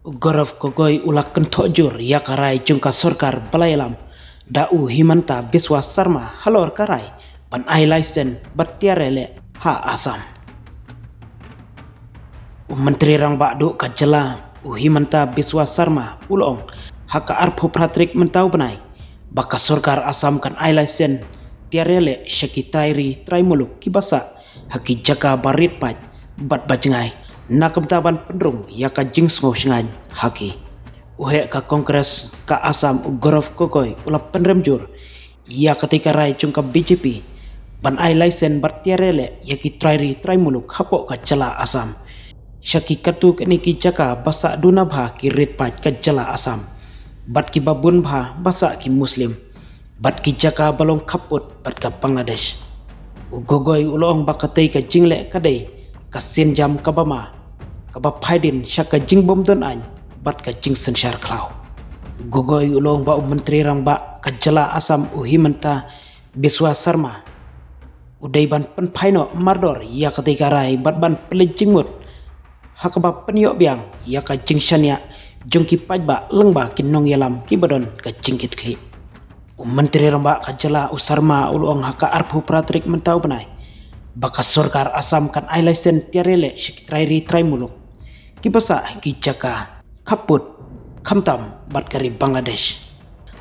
Gorof kogoi ulak kentojur ya karai jungka sorkar balayalam dau himanta biswa sarma halor karai pan ai laisen batiarele ha asam. Menteri rang bakdu kajela himanta biswa sarma ulong haka arpo pratrik mentau benai baka sorkar asam kan ai laisen tiarele syakitairi traimuluk kibasa haki jaka barit paj bat bajengai nakam taban pendrung ya ka jingsngo shingan haki uhe ka kongres ka asam gorof kokoi ulap penremjur ya ketika rai jungka BJP ban ai laisen bartiarele ya ki trairi traimuluk hapok ka jela asam syaki katu keniki jaka basa dunabha ki rit paj ka jela asam bat ki babun bha basa ki muslim bat ki jaka balong kaput bat ka Bangladesh ugogoi ulong bakatai ka jingle kadai kasin jam kabama kaba paidin syaka jing bom don an bat ka jing sensyar klau gogoi ulong ba menteri rang ba kajala asam uhimenta biswa sarma udai ban pen paino mardor ya ketika rai bat ban pelejing mut hakaba penyok biang ya ka jing syania jongki pajba lengba kinong yalam kibadon ka jingkit kli menteri rang ba kajala usarma ulong haka arpu pratrik mentau benai baka sorkar asam kan ai laisen tiarele syiktrairi traimuluk kibasa ki jaka kaput kamtam bat kari Bangladesh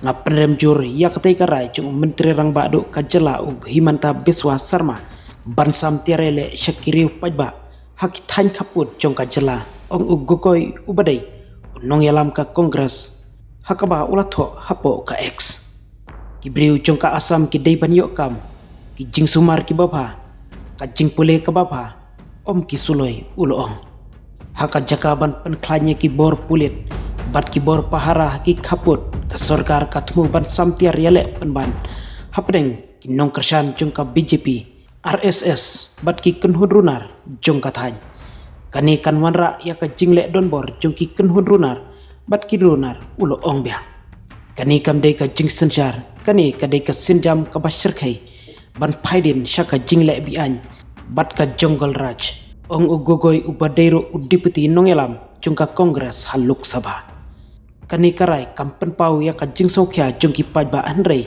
ngaprem jur ya ketika rai cung menteri rang badu kajela himanta biswa sarma bansam tiarele syakiri pajba haki tan kaput jong kajela ong ugokoi ubadai nong yalam ka kongres hakaba ulatho hapo ka X kibriu jong ka asam ki dei ban yokam ki jing sumar ki baba kajing pule ke bapa om ki suloi uloong haka jakaban penklanya ki bor pulit bat ki bor pahara ki kaput ke sorkar katmu ban samtiar yale penban hapdeng ki nong kersan jungka BJP RSS bat ki kenhun runar jungka thany kani kan wanra ya ka jingle donbor jungki kenhun runar bat ki runar uloong bia kani kam dei ka jing senjar kani kadei ka sinjam ka basyarkai ban paidin syaka jingle bian bat ka jonggol raj ong ugogoi ubadero udipeti nongelam jungka kongres haluk sabha kani karai kampen pau ya ka jing songkya jungki pajba anrei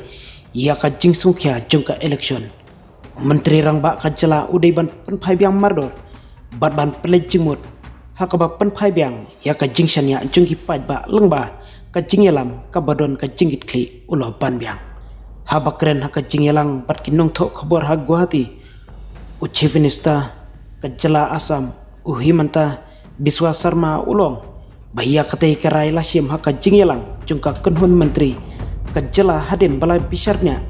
ya ka jing songkya jungka election menteri rang ba ka jela udai ban penpai biang mardor bat ban pelejimut hakaba penpai biang ya ka jing syania jungki pajba lengba ka jing yalam ka badon ka jingit kli ulo ban biang habakren haka jingyelang bat kinong thok khabar ha Guwahati uchivinista kajala asam uhimanta biswa sarma ulong bahia katai kerai lasim haka jingyelang jungka kenhun menteri kajala hadin balai bisarnya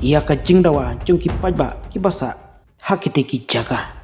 ia ka jingdawa jungki pajba kibasa hakiti ki jaga